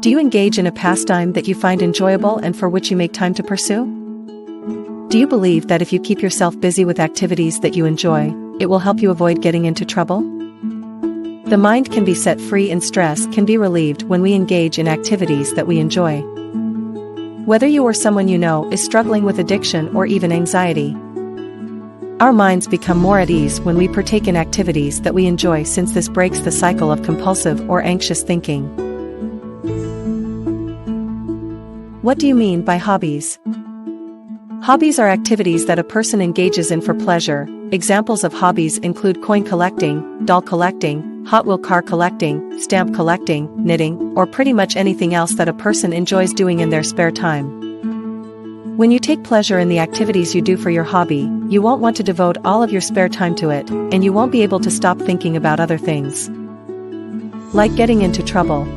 Do you engage in a pastime that you find enjoyable and for which you make time to pursue? Do you believe that if you keep yourself busy with activities that you enjoy, it will help you avoid getting into trouble? The mind can be set free and stress can be relieved when we engage in activities that we enjoy. Whether you or someone you know is struggling with addiction or even anxiety, our minds become more at ease when we partake in activities that we enjoy, since this breaks the cycle of compulsive or anxious thinking. What do you mean by hobbies? Hobbies are activities that a person engages in for pleasure. Examples of hobbies include coin collecting, doll collecting, Hot Wheel car collecting, stamp collecting, knitting, or pretty much anything else that a person enjoys doing in their spare time. When you take pleasure in the activities you do for your hobby, you won't want to devote all of your spare time to it, and you won't be able to stop thinking about other things. Like getting into trouble.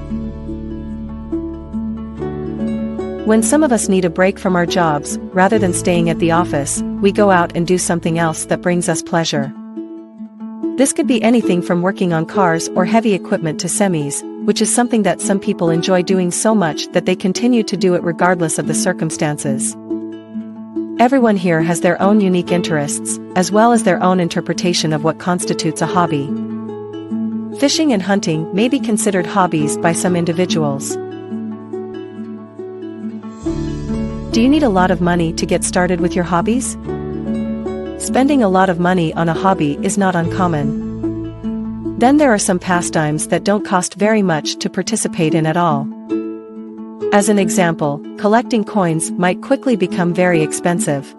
When some of us need a break from our jobs, rather than staying at the office, we go out and do something else that brings us pleasure. This could be anything from working on cars or heavy equipment to semis, which is something that some people enjoy doing so much that they continue to do it regardless of the circumstances. Everyone here has their own unique interests, as well as their own interpretation of what constitutes a hobby. Fishing and hunting may be considered hobbies by some individuals. Do you need a lot of money to get started with your hobbies? Spending a lot of money on a hobby is not uncommon. Then there are some pastimes that don't cost very much to participate in at all. As an example, collecting coins might quickly become very expensive.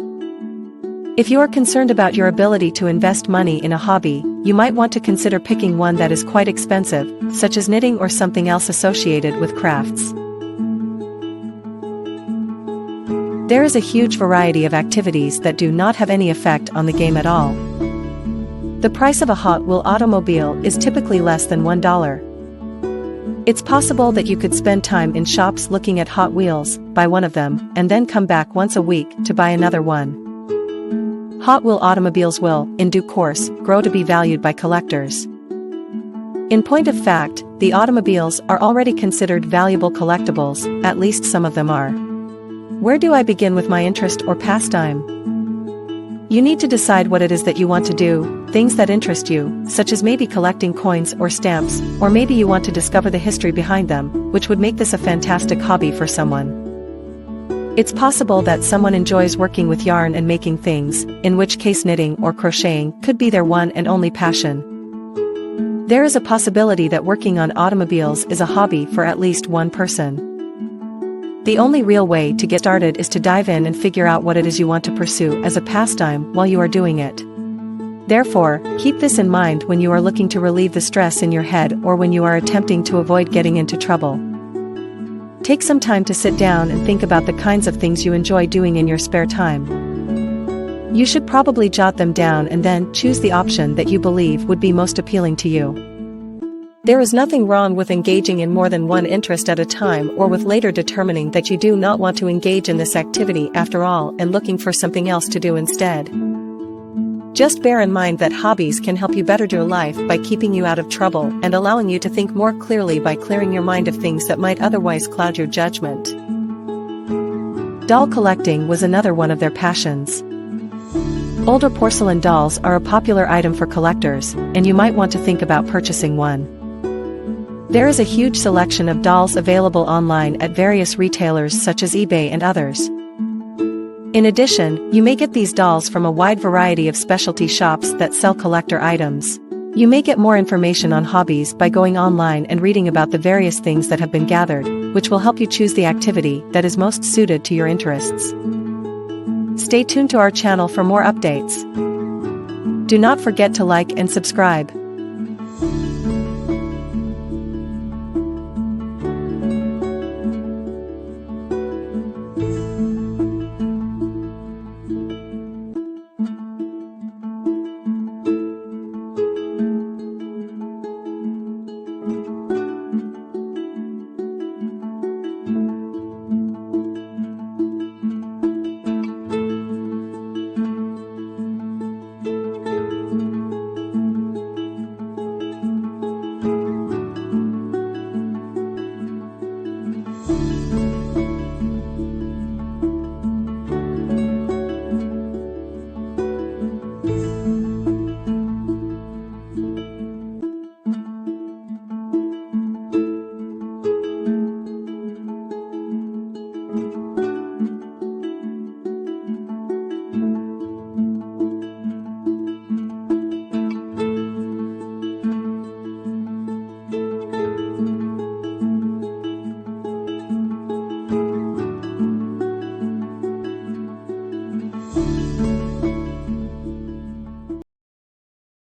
If you are concerned about your ability to invest money in a hobby, you might want to consider picking one that is quite expensive, such as knitting or something else associated with crafts. There is a huge variety of activities that do not have any effect on the game at all. The price of a Hot Wheel automobile is typically less than $1. It's possible that you could spend time in shops looking at Hot Wheels, buy one of them, and then come back once a week to buy another one. Hot Wheel automobiles will, in due course, grow to be valued by collectors. In point of fact, the automobiles are already considered valuable collectibles, at least some of them are. Where do I begin with my interest or pastime? You need to decide what it is that you want to do, things that interest you, such as maybe collecting coins or stamps, or maybe you want to discover the history behind them, which would make this a fantastic hobby for someone. It's possible that someone enjoys working with yarn and making things, in which case knitting or crocheting could be their one and only passion. There is a possibility that working on automobiles is a hobby for at least one person. The only real way to get started is to dive in and figure out what it is you want to pursue as a pastime while you are doing it. Therefore, keep this in mind when you are looking to relieve the stress in your head or when you are attempting to avoid getting into trouble. Take some time to sit down and think about the kinds of things you enjoy doing in your spare time. You should probably jot them down and then choose the option that you believe would be most appealing to you. There is nothing wrong with engaging in more than one interest at a time or with later determining that you do not want to engage in this activity after all and looking for something else to do instead. Just bear in mind that hobbies can help you better your life by keeping you out of trouble and allowing you to think more clearly by clearing your mind of things that might otherwise cloud your judgment. Doll collecting was another one of their passions. Older porcelain dolls are a popular item for collectors, and you might want to think about purchasing one. There is a huge selection of dolls available online at various retailers such as eBay and others. In addition, you may get these dolls from a wide variety of specialty shops that sell collector items. You may get more information on hobbies by going online and reading about the various things that have been gathered, which will help you choose the activity that is most suited to your interests. Stay tuned to our channel for more updates. Do not forget to like and subscribe.